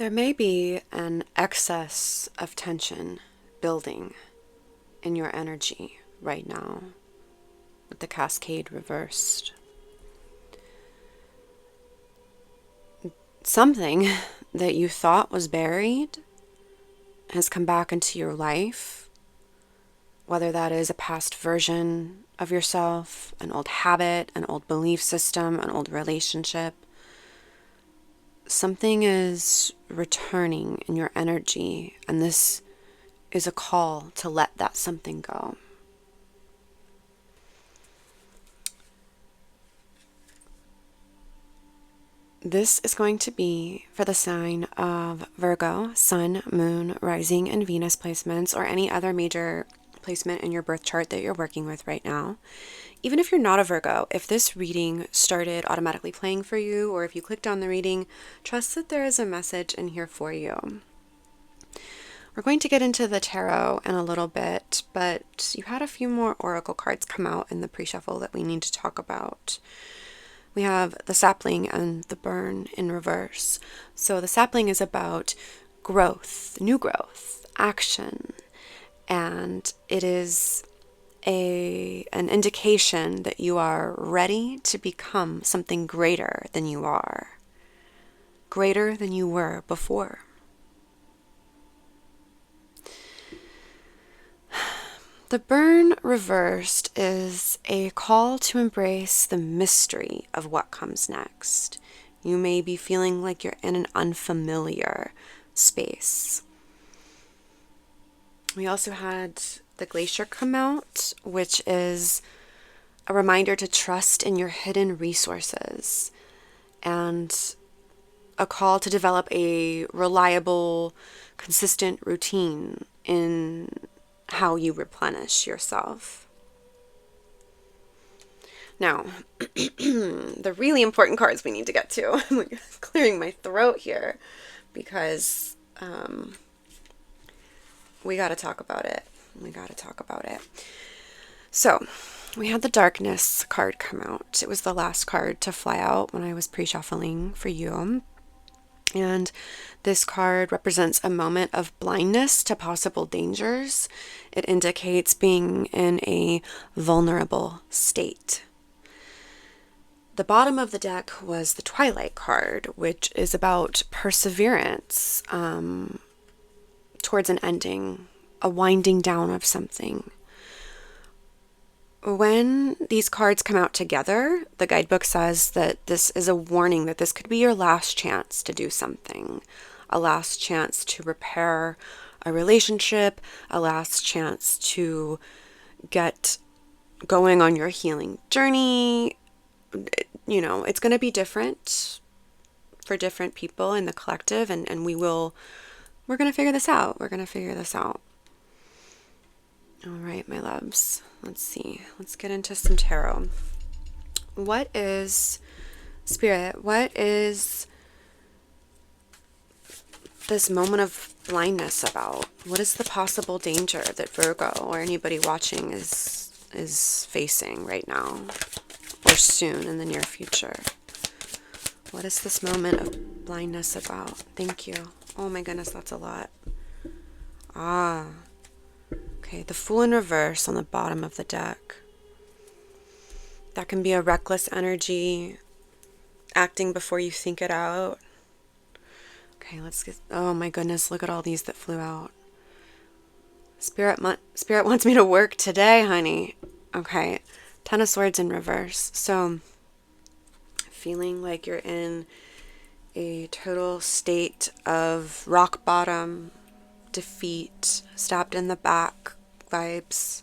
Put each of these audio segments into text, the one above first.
There may be an excess of tension building in your energy right now with the cascade reversed. Something that you thought was buried has come back into your life, whether that is a past version of yourself, an old habit, an old belief system, an old relationship. Something is returning in your energy, and this is a call to let that something go. This is going to be for the sign of Virgo, Sun, Moon, Rising, and Venus placements, or any other major placement in your birth chart that you're working with right now. Even if you're not a Virgo, if this reading started automatically playing for you, or if you clicked on the reading, trust that there is a message in here for you. We're going to get into the tarot in a little bit, but you had a few more oracle cards come out in the pre-shuffle that we need to talk about. We have the sapling and the burn in reverse. So the sapling is about growth, new growth, action, and it is an indication that you are ready to become something greater than you are, greater than you were before. The burn reversed is a call to embrace the mystery of what comes next. You may be feeling like you're in an unfamiliar space. We also had the glacier come out, which is a reminder to trust in your hidden resources and a call to develop a reliable, consistent routine in how you replenish yourself. Now, the really important cards we need to get to. I'm like clearing my throat here because we got to talk about it. So, we had the darkness card come out. It was the last card to fly out when I was pre-shuffling for you. And this card represents a moment of blindness to possible dangers. It indicates being in a vulnerable state. The bottom of the deck was the Twilight card, which is about perseverance towards an ending, a winding down of something. When these cards come out together, the guidebook says that this is a warning that this could be your last chance to do something, a last chance to repair a relationship, a last chance to get going on your healing journey. You know, it's going to be different for different people in the collective, and we're going to figure this out. All right, my loves. Let's see. Let's get into some tarot. What is Spirit? What is this moment of blindness about? What is the possible danger that Virgo or anybody watching is facing right now or soon in the near future? What is this moment of blindness about? Thank you. Oh my goodness, that's a lot. Okay, the Fool in reverse on the bottom of the deck. That can be a reckless energy, acting before you think it out. Okay, let's get, oh my goodness, look at all these that flew out. Spirit wants me to work today, honey. Okay, Ten of Swords in reverse. So, feeling like you're in a total state of rock bottom, defeat, stabbed in the back vibes.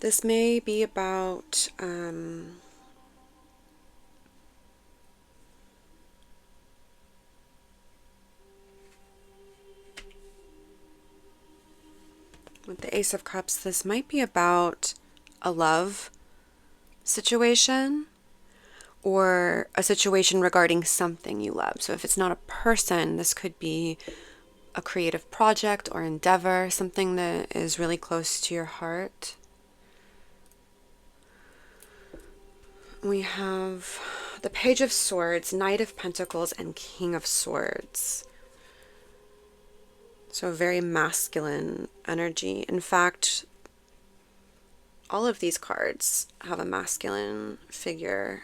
This may be about with the Ace of Cups, this might be about a love situation or a situation regarding something you love. So if it's not a person, this could be a creative project or endeavor, something that is really close to your heart. We have the Page of Swords, Knight of Pentacles, and King of Swords. So very masculine energy. In fact, all of these cards have a masculine figure.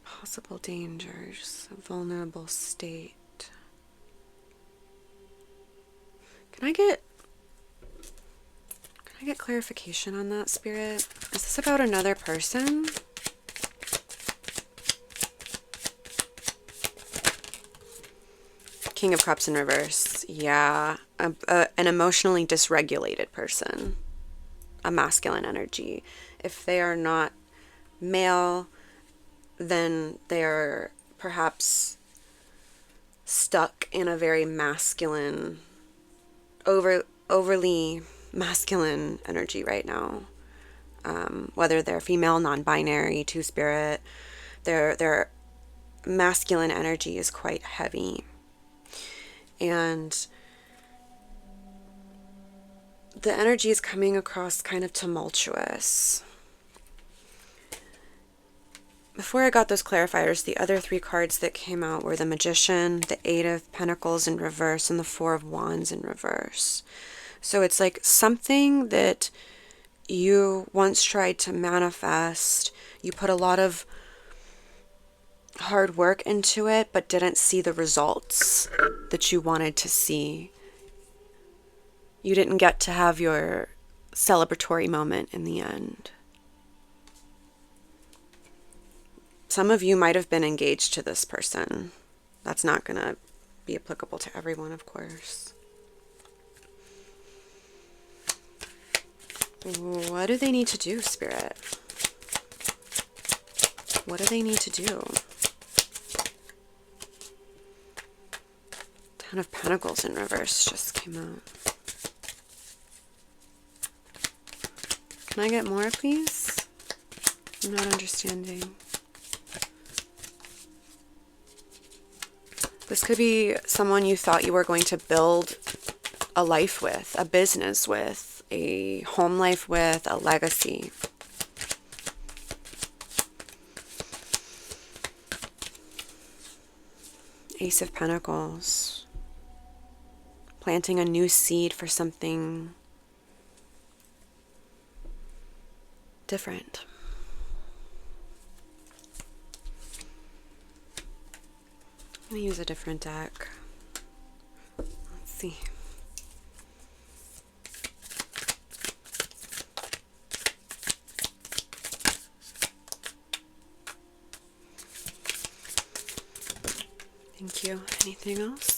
Possible dangers, a vulnerable state. Can I get clarification on that, Spirit? Is this about another person? King of Cups in reverse. Yeah. An emotionally dysregulated person. A masculine energy. If they are not male, then they are perhaps stuck in a very masculine, overly masculine energy right now. Whether they're female, non-binary, two-spirit, their masculine energy is quite heavy. And the energy is coming across kind of tumultuous. Before I got those clarifiers, the other three cards that came out were the Magician, the Eight of Pentacles in reverse, and the Four of Wands in reverse. So it's like something that you once tried to manifest, you put a lot of hard work into it, but didn't see the results that you wanted to see. You didn't get to have your celebratory moment in the end. Some of you might have been engaged to this person. That's not going to be applicable to everyone, of course. What do they need to do, Spirit? What do they need to do? Ten of Pentacles in reverse just came out. Can I get more, please? I'm not understanding. This could be someone you thought you were going to build a life with, a business with, a home life with, a legacy. Ace of Pentacles. Planting a new seed for something different. I'm going to use a different deck. Let's see. Thank you. Anything else?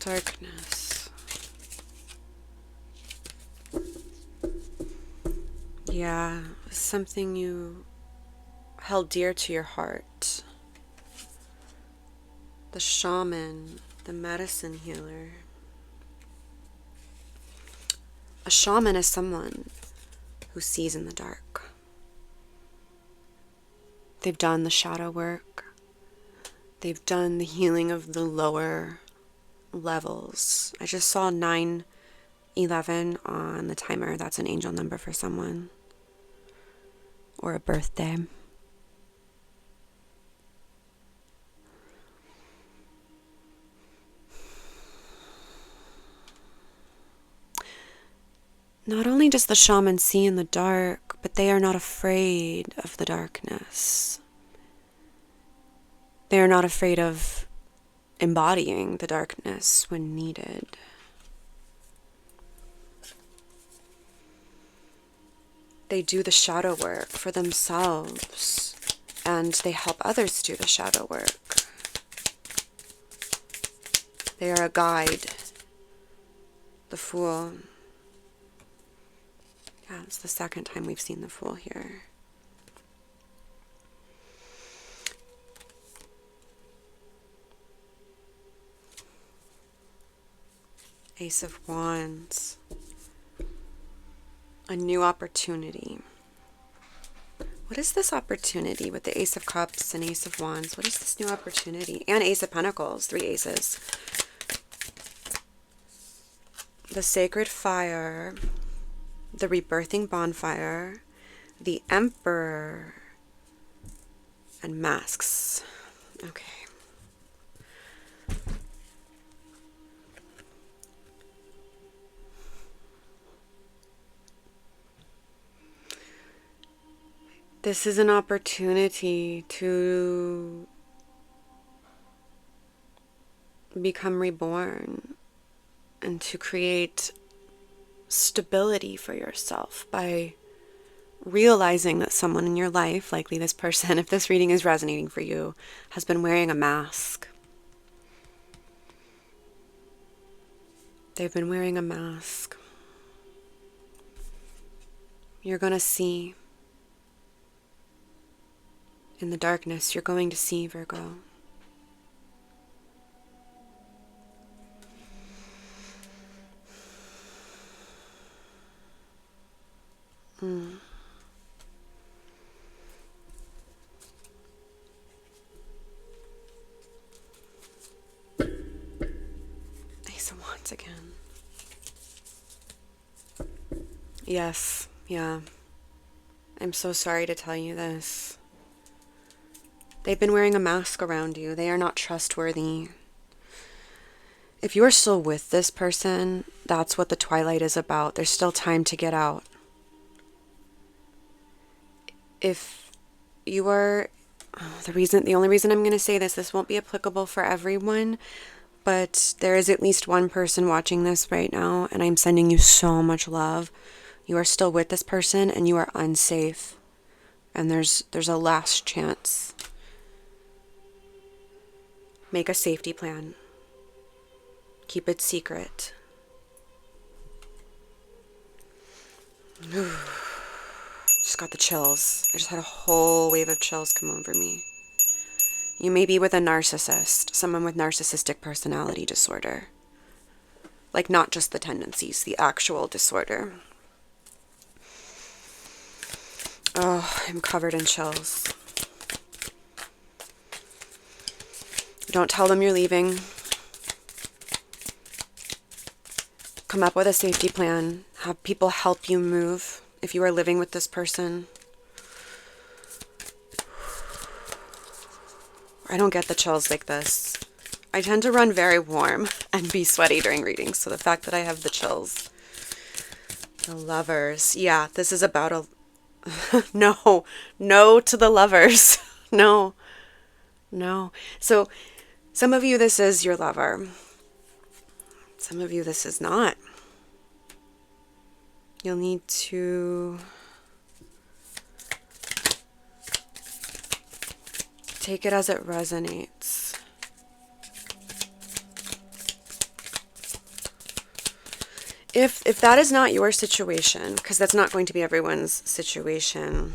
Darkness. Yeah, something you held dear to your heart. The shaman, the medicine healer. A shaman is someone who sees in the dark. They've done the shadow work. They've done the healing of the lower levels. I just saw 9/11 on the timer. That's an angel number for someone. Or a birthday. Not only does the shaman see in the dark, but they are not afraid of the darkness. They are not afraid of embodying the darkness when needed. They do the shadow work for themselves, and they help others do the shadow work. They are a guide, the Fool. Yeah, it's the second time we've seen the Fool here. Ace of Wands. A new opportunity. What is this opportunity with the Ace of Cups and Ace of Wands? What is this new opportunity? And Ace of Pentacles, 3 aces. The Sacred Fire, the Rebirthing Bonfire, the Emperor, and Masks. Okay. This is an opportunity to become reborn and to create stability for yourself by realizing that someone in your life, likely this person, if this reading is resonating for you, has been wearing a mask. They've been wearing a mask. You're going to see. In the darkness, you're going to see, Virgo. Ace of Wands again. Yes, yeah. I'm so sorry to tell you this. They've been wearing a mask around you. They are not trustworthy. If you are still with this person, that's what the twilight is about. There's still time to get out. If you are, the only reason I'm going to say this won't be applicable for everyone, but there is at least one person watching this right now, and I'm sending you so much love. You are still with this person, and you are unsafe. And there's a last chance. Make a safety plan. Keep it secret. Just got the chills. I just had a whole wave of chills come over me. You may be with a narcissist, someone with narcissistic personality disorder. Like not just the tendencies, the actual disorder. Oh, I'm covered in chills. Don't tell them you're leaving. Come up with a safety plan. Have people help you move if you are living with this person. I don't get the chills like this. I tend to run very warm and be sweaty during readings, so the fact that I have the chills. The Lovers. Yeah, this is about a... No to the Lovers. No. So, some of you, this is your lover. Some of you, this is not. You'll need to take it as it resonates. If that is not your situation, because that's not going to be everyone's situation.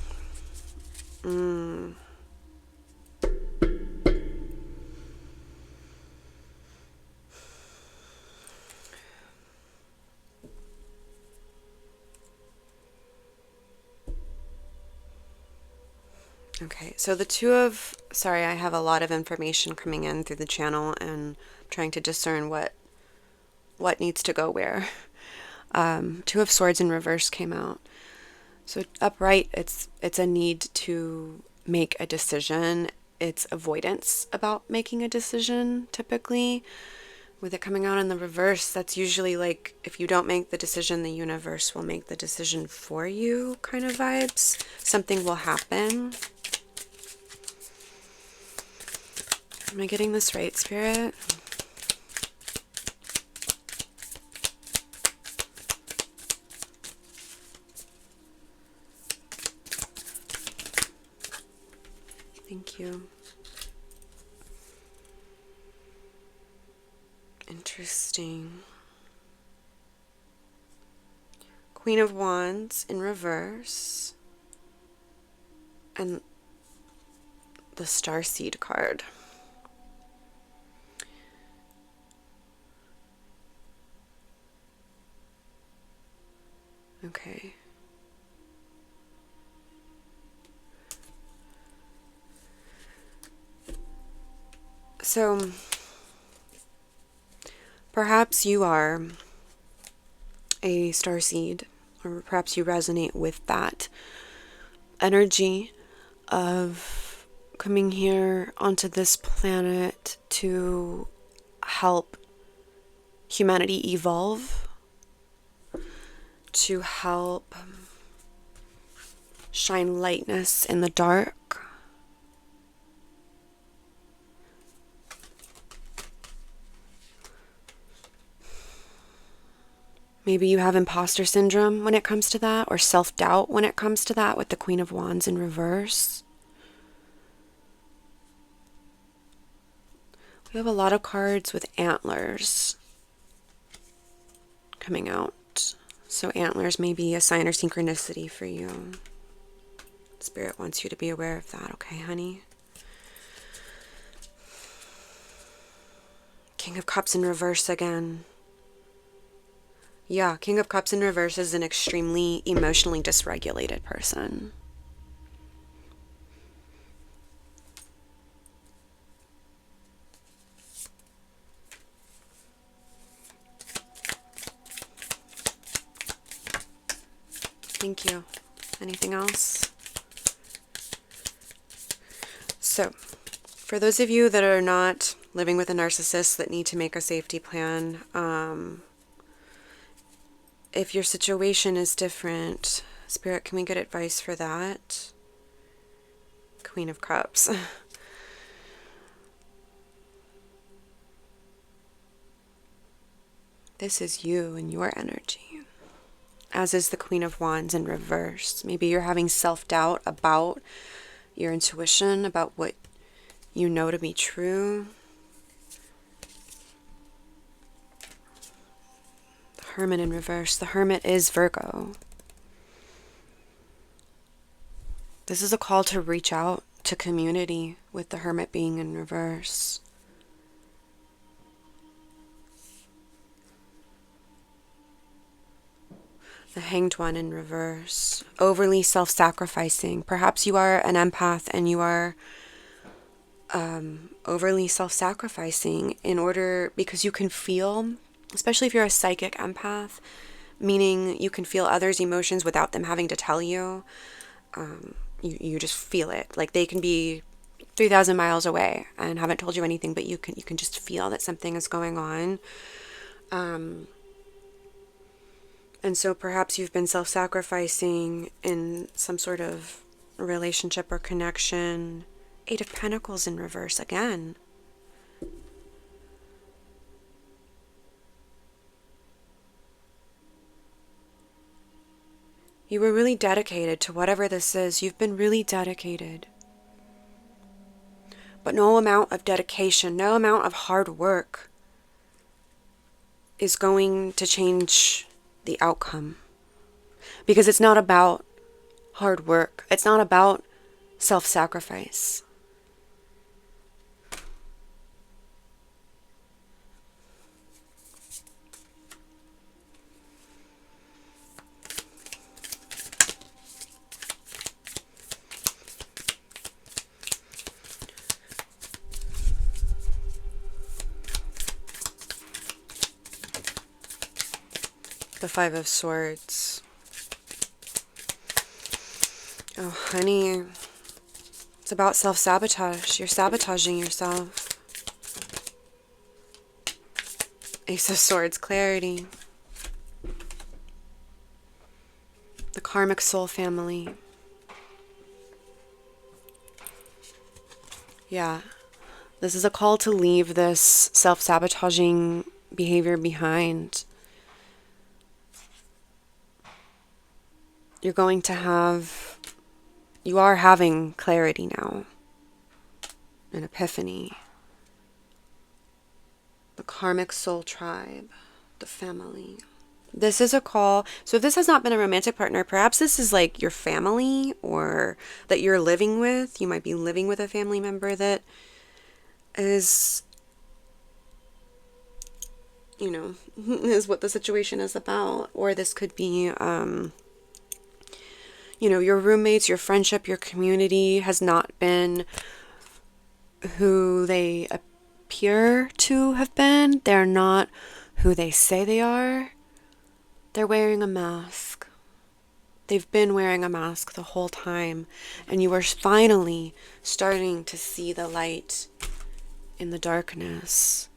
Okay, so sorry, I have a lot of information coming in through the channel and I'm trying to discern what needs to go where. Two of Swords in reverse came out. So upright, it's a need to make a decision. It's avoidance about making a decision, typically. With it coming out in the reverse, that's usually like, if you don't make the decision, the universe will make the decision for you kind of vibes. Something will happen. Am I getting this right, Spirit? Thank you. Interesting. Queen of Wands in reverse, and the Starseed card. Okay. So, perhaps you are a starseed, or perhaps you resonate with that energy of coming here onto this planet to help humanity evolve, to help shine lightness in the dark. Maybe you have imposter syndrome when it comes to that, or self-doubt when it comes to that with the Queen of Wands in reverse. We have a lot of cards with antlers coming out. So antlers may be a sign or synchronicity for you. Spirit wants you to be aware of that, okay, honey? King of Cups in reverse again. Yeah, King of Cups in reverse is an extremely emotionally dysregulated person. Thank you. Anything else? So, for those of you that are not living with a narcissist that need to make a safety plan, if your situation is different, Spirit, can we get advice for that? Queen of Cups. This is you and your energy, as is the Queen of Wands in reverse. Maybe you're having self-doubt about your intuition, about what you know to be true. The Hermit in reverse. The Hermit is Virgo. This is a call to reach out to community with the Hermit being in reverse. The Hanged One in reverse. Overly self-sacrificing. Perhaps you are an empath and you are overly self-sacrificing because you can feel, especially if you're a psychic empath, meaning you can feel others' emotions without them having to tell you. You just feel it. Like they can be 3,000 miles away and haven't told you anything, but you can just feel that something is going on. And so perhaps you've been self-sacrificing in some sort of relationship or connection. Eight of Pentacles in reverse again. You were really dedicated to whatever this is. You've been really dedicated. But no amount of dedication, no amount of hard work is going to change the outcome. Because it's not about hard work. It's not about self-sacrifice. The Five of Swords. Oh, honey. It's about self-sabotage. You're sabotaging yourself. Ace of Swords, clarity. The karmic soul family. Yeah. This is a call to leave this self-sabotaging behavior behind. You are having clarity now. An epiphany. The karmic soul tribe. The family. This is a call. So if this has not been a romantic partner, perhaps this is like your family or that you're living with. You might be living with a family member that is, you know, is what the situation is about. Or this could be, you know, your roommates, your friendship, your community has not been who they appear to have been. They're not who they say they are. They're wearing a mask. They've been wearing a mask the whole time, and you are finally starting to see the light in the darkness.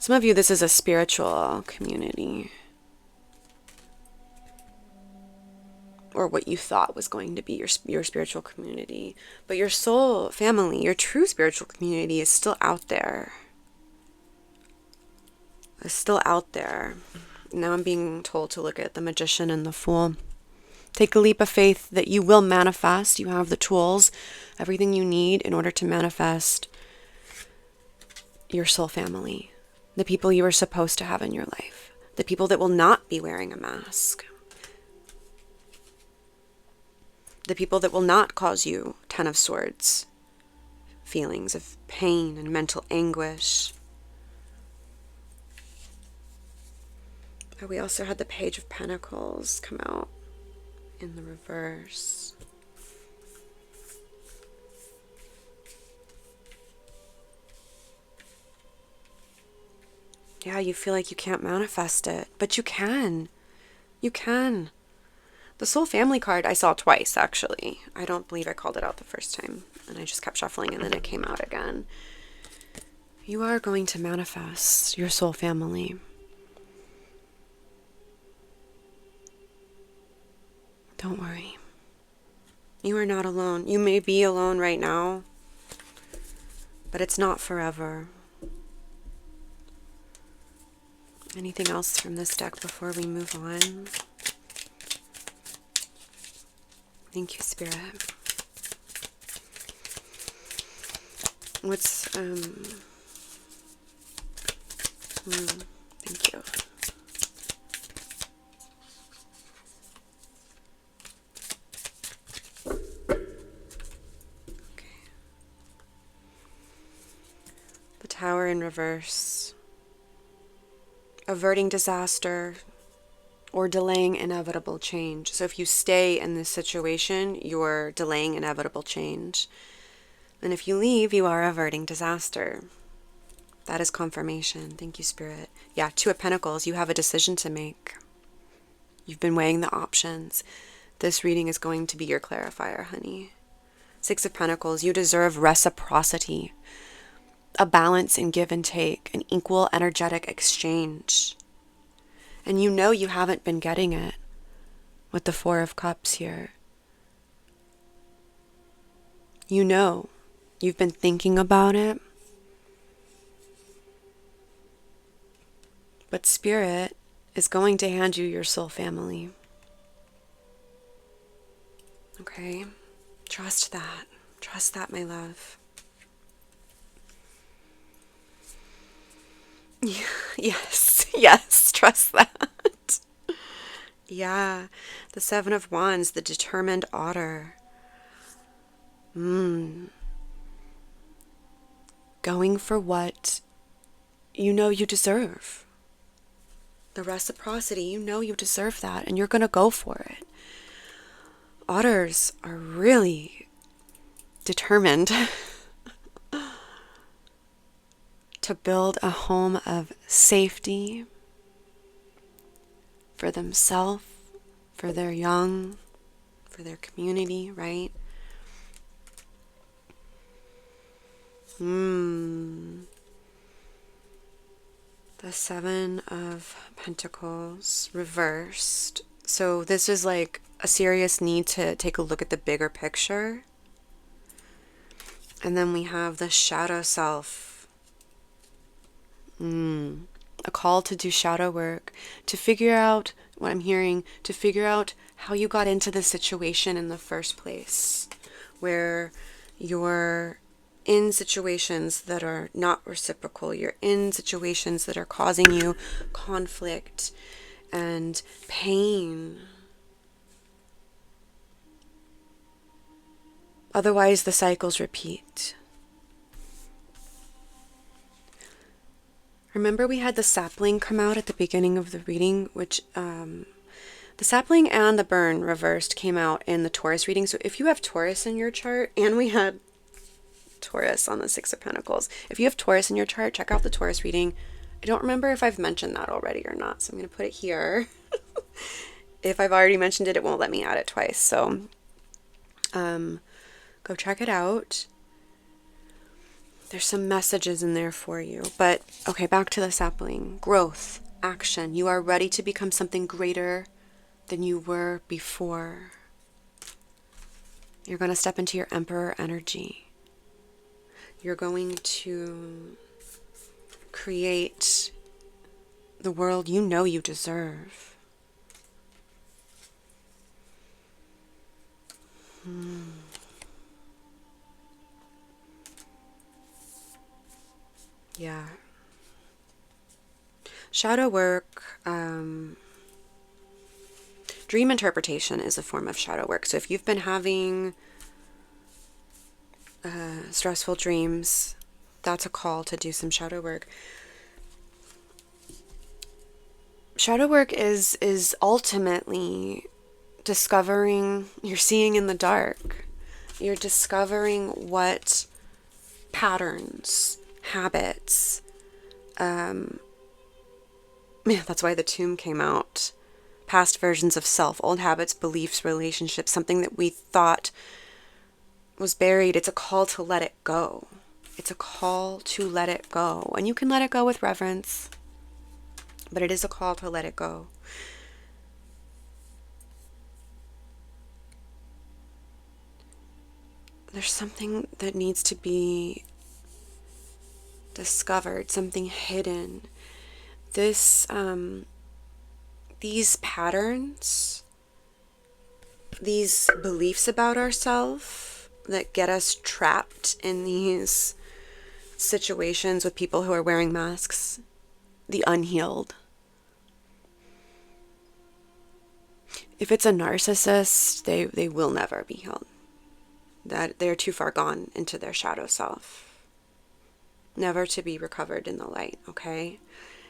Some of you, this is a spiritual community, or what you thought was going to be your spiritual community. But your soul family, your true spiritual community is still out there. Is still out there. Now I'm being told to look at the Magician and the Fool. Take a leap of faith that you will manifest. You have the tools, everything you need in order to manifest your soul family. The people you are supposed to have in your life. The people that will not be wearing a mask. The people that will not cause you 10 of Swords feelings of pain and mental anguish. We also had the Page of Pentacles come out in the reverse. Yeah, you feel like you can't manifest it, but you can. You can. The Soul Family card I saw twice, actually. I don't believe I called it out the first time, and I just kept shuffling, and then it came out again. You are going to manifest your soul family. Don't worry. You are not alone. You may be alone right now, but it's not forever. Anything else from this deck before we move on? Thank you, Spirit. What's, thank you. Okay. The Tower in reverse. Averting disaster or delaying inevitable change. So if you stay in this situation, you're delaying inevitable change. And if you leave, you are averting disaster. That is confirmation. Thank you, Spirit. Yeah, Two of Pentacles, you have a decision to make. You've been weighing the options. This reading is going to be your clarifier, honey. Six of Pentacles, you deserve reciprocity. A balance in give and take, an equal energetic exchange. And you know you haven't been getting it with the Four of Cups here. You know you've been thinking about it. But Spirit is going to hand you your soul family. Okay? Trust that. Trust that, my love. Yes, trust that. Yeah, the Seven of Wands, the determined otter. Going for what you know you deserve. The reciprocity, you know you deserve that, and you're going to go for it. Otters are really determined to build a home of safety for themselves, for their young, for their community, right? The Seven of Pentacles reversed. So this is like a serious need to take a look at the bigger picture. And then we have the shadow self. A call to do shadow work, to figure out what I'm hearing, to figure out how you got into this situation in the first place, where you're in situations that are not reciprocal. You're in situations that are causing you conflict and pain. Otherwise, the cycles repeat. Remember we had the sapling come out at the beginning of the reading, which the sapling and the burn reversed came out in the Taurus reading. So if you have Taurus in your chart, and we had Taurus on the Six of Pentacles. If you have Taurus in your chart, check out the Taurus reading. I don't remember if I've mentioned that already or not, so I'm going to put it here. If I've already mentioned it, it won't let me add it twice. So go check it out. There's some messages in there for you. But, okay, back to the sapling. Growth, action. You are ready to become something greater than you were before. You're going to step into your Emperor energy. You're going to create the world you know you deserve. Yeah. Shadow work, dream interpretation is a form of shadow work. So if you've been having stressful dreams, that's a call to do some shadow work. Shadow work is ultimately discovering, you're seeing in the dark. You're discovering what patterns, habits, that's why the tomb came out. Past versions of self, old habits, beliefs, relationships, something that we thought was buried. It's a call to let it go. It's a call to let it go. And you can let it go with reverence, but it is a call to let it go. There's something that needs to be discovered, something hidden. These patterns, these beliefs about ourselves that get us trapped in these situations with people who are wearing masks, the unhealed. If it's a narcissist, they will never be healed. That they're too far gone into their shadow self, never to be recovered in the light, okay?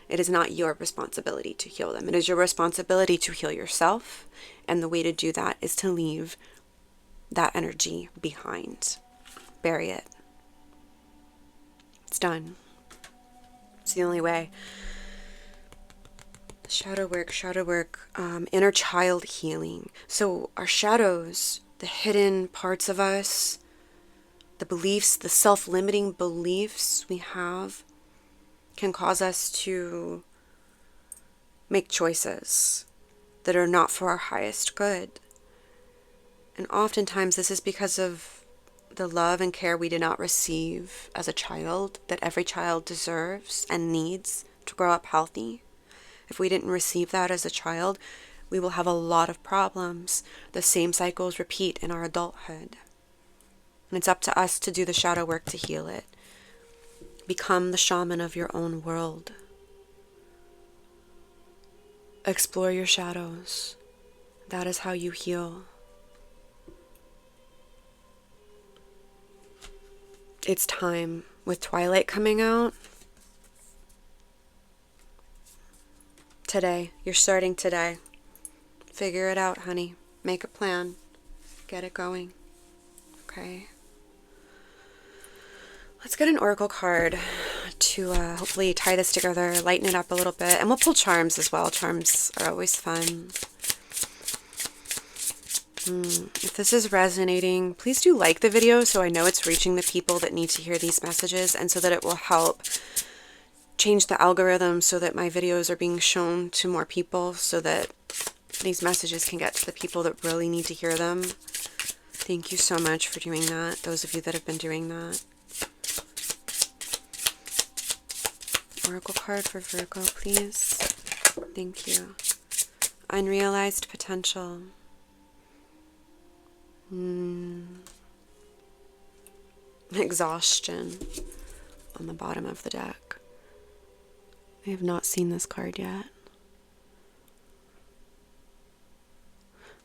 It is not your responsibility to heal them. It is your responsibility to heal yourself, and the way to do that is to leave that energy behind. Bury it. It's done. It's the only way. Shadow work, inner child healing. So our shadows, the hidden parts of us, the beliefs, the self-limiting beliefs we have, can cause us to make choices that are not for our highest good. And oftentimes this is because of the love and care we did not receive as a child, that every child deserves and needs to grow up healthy. If we didn't receive that as a child, we will have a lot of problems. The same cycles repeat in our adulthood. And it's up to us to do the shadow work to heal it. Become the shaman of your own world. Explore your shadows. That is how you heal. It's time. With Twilight coming out, today, you're starting today. Figure it out, honey. Make a plan. Get it going. Okay? Let's get an oracle card to hopefully tie this together, lighten it up a little bit. And we'll pull charms as well. Charms are always fun. If this is resonating, please do like the video so I know it's reaching the people that need to hear these messages, and so that it will help change the algorithm so that my videos are being shown to more people, so that these messages can get to the people that really need to hear them. Thank you so much for doing that, those of you that have been doing that. Oracle card for Virgo, please. Thank you. Unrealized potential. Exhaustion on the bottom of the deck. I have not seen this card yet.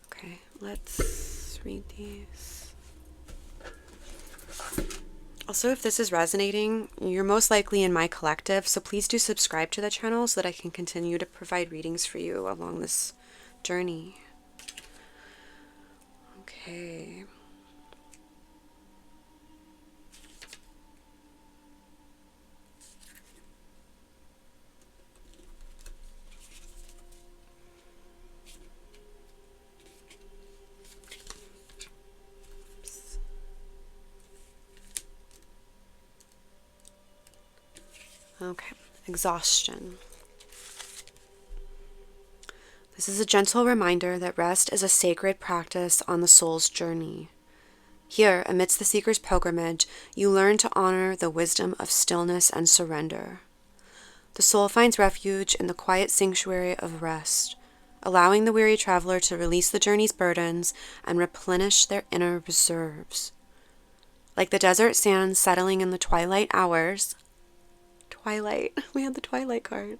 Okay, let's read these. Also, if this is resonating, you're most likely in my collective, so please do subscribe to the channel so that I can continue to provide readings for you along this journey. Okay. Okay, exhaustion. This is a gentle reminder that rest is a sacred practice on the soul's journey. Here, amidst the seeker's pilgrimage, you learn to honor the wisdom of stillness and surrender. The soul finds refuge in the quiet sanctuary of rest, allowing the weary traveler to release the journey's burdens and replenish their inner reserves. Like the desert sands settling in the twilight hours, Twilight. We had the Twilight card.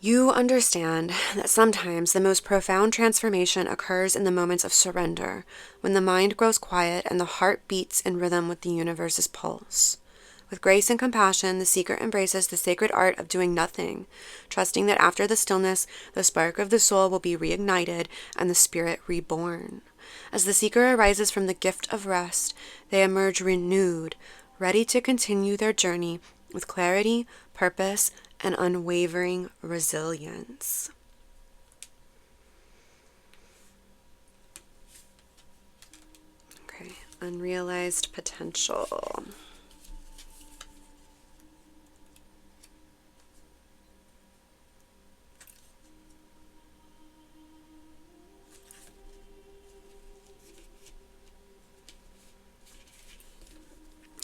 You understand that sometimes the most profound transformation occurs in the moments of surrender, when the mind grows quiet and the heart beats in rhythm with the universe's pulse. With grace and compassion, the seeker embraces the sacred art of doing nothing, trusting that after the stillness, the spark of the soul will be reignited and the spirit reborn. As the seeker arises from the gift of rest, they emerge renewed, ready to continue their journey with clarity, purpose, and unwavering resilience. Okay, unrealized potential.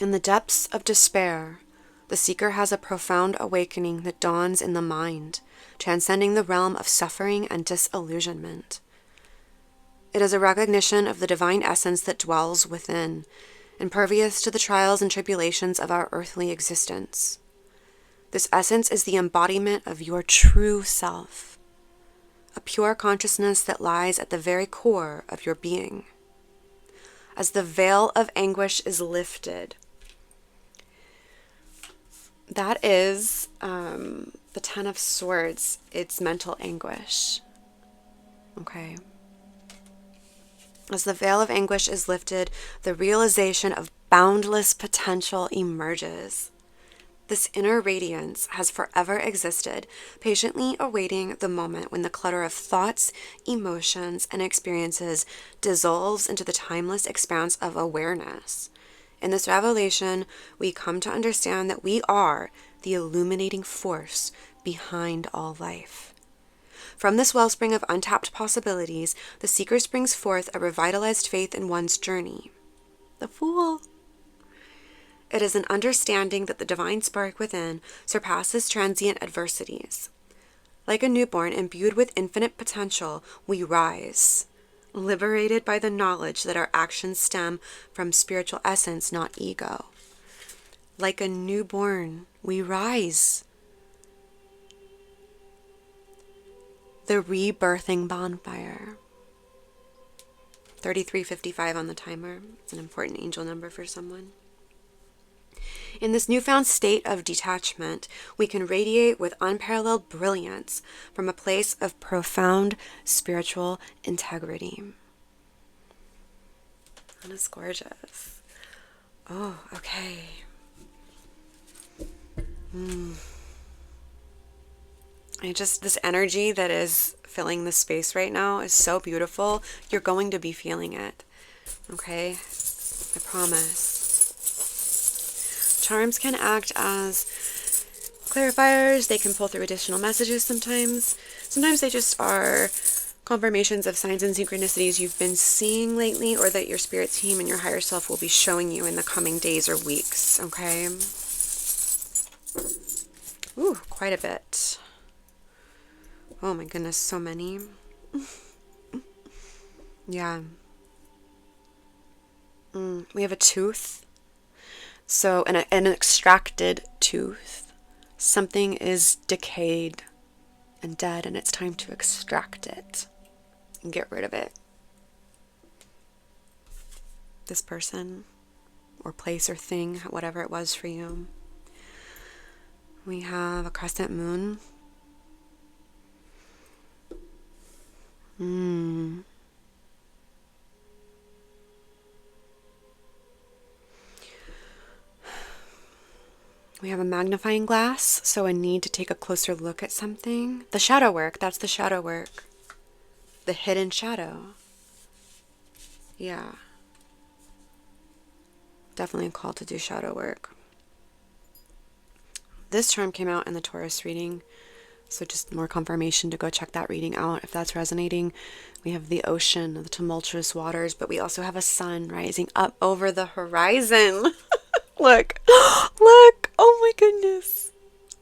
In the depths of despair, the seeker has a profound awakening that dawns in the mind, transcending the realm of suffering and disillusionment. It is a recognition of the divine essence that dwells within, impervious to the trials and tribulations of our earthly existence. This essence is the embodiment of your true self, a pure consciousness that lies at the very core of your being. As the veil of anguish is lifted, that is the Ten of Swords. It's mental anguish. Okay. As the veil of anguish is lifted, the realization of boundless potential emerges. This inner radiance has forever existed, patiently awaiting the moment when the clutter of thoughts, emotions, and experiences dissolves into the timeless expanse of awareness. In this revelation, we come to understand that we are the illuminating force behind all life. From this wellspring of untapped possibilities, the seeker springs forth a revitalized faith in one's journey. The Fool. It is an understanding that the divine spark within surpasses transient adversities. Like a newborn imbued with infinite potential, we rise, liberated by the knowledge that our actions stem from spiritual essence, not ego. Like a newborn, we rise. The rebirthing bonfire. 3355 on the timer. It's an important angel number for someone. In this newfound state of detachment, we can radiate with unparalleled brilliance from a place of profound spiritual integrity. That is gorgeous. Oh, okay. This energy that is filling the space right now is so beautiful. You're going to be feeling it. Okay? I promise. Charms can act as clarifiers. They can pull through additional messages sometimes. Sometimes they just are confirmations of signs and synchronicities you've been seeing lately, or that your spirit team and your higher self will be showing you in the coming days or weeks, okay? Ooh, quite a bit. Oh my goodness, so many. Yeah. We have a tooth. So, an extracted tooth. Something is decayed and dead, and it's time to extract it and get rid of it. This person or place or thing, whatever it was for you. We have a crescent moon. We have a magnifying glass, so a need to take a closer look at something. The shadow work, that's the shadow work. The hidden shadow. Yeah. Definitely a call to do shadow work. This charm came out in the Taurus reading, so just more confirmation to go check that reading out if that's resonating. We have the ocean, the tumultuous waters, but we also have a sun rising up over the horizon. Look, look, oh my goodness.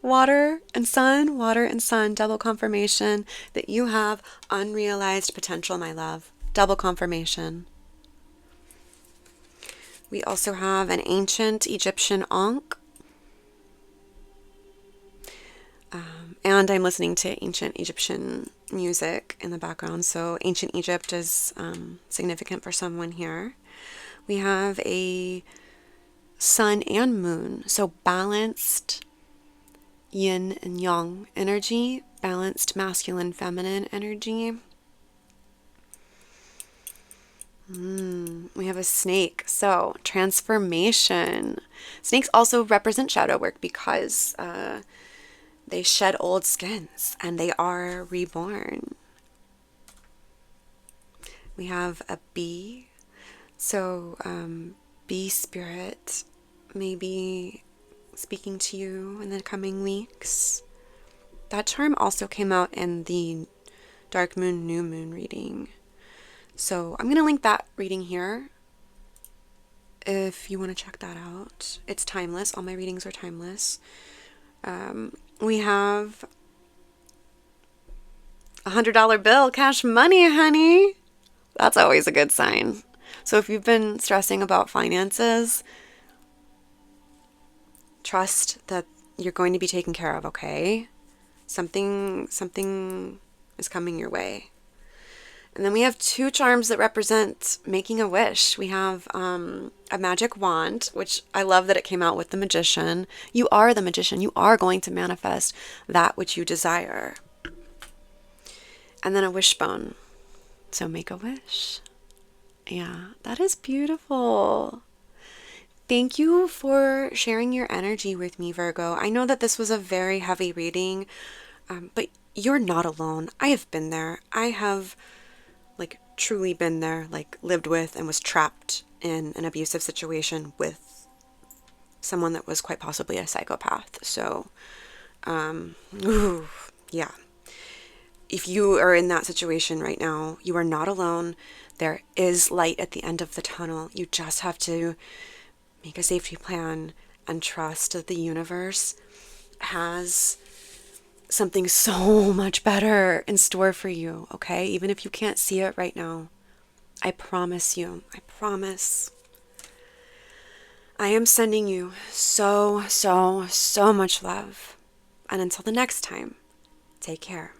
Water and sun, double confirmation that you have unrealized potential, my love. Double confirmation. We also have an ancient Egyptian ankh. And I'm listening to ancient Egyptian music in the background, so ancient Egypt is significant for someone here. We have a sun and moon, so balanced yin and yang energy, balanced masculine feminine energy. We have a snake, so transformation. Snakes also represent shadow work because they shed old skins and they are reborn. We have a bee, so bee spirit may be speaking to you in the coming weeks. That charm also came out in the dark moon, new moon reading. So I'm going to link that reading here if you want to check that out. It's timeless. All my readings are timeless. We have $100 bill, cash money, honey. That's always a good sign. So if you've been stressing about finances, trust that you're going to be taken care of, okay? Something is coming your way. And then we have two charms that represent making a wish. We have a magic wand, which I love that it came out with the magician. You are the magician. You are going to manifest that which you desire. And then a wishbone. So make a wish. Yeah, that is beautiful. Thank you for sharing your energy with me, Virgo. I know that this was a very heavy reading, but you're not alone. I have been there. I have truly been there, lived with and was trapped in an abusive situation with someone that was quite possibly a psychopath. So, yeah. If you are in that situation right now, you are not alone. There is light at the end of the tunnel. You just have to make a safety plan and trust that the universe has something so much better in store for you, okay? Even if you can't see it right now, I promise you, I promise. I am sending you so much love. And until the next time, take care.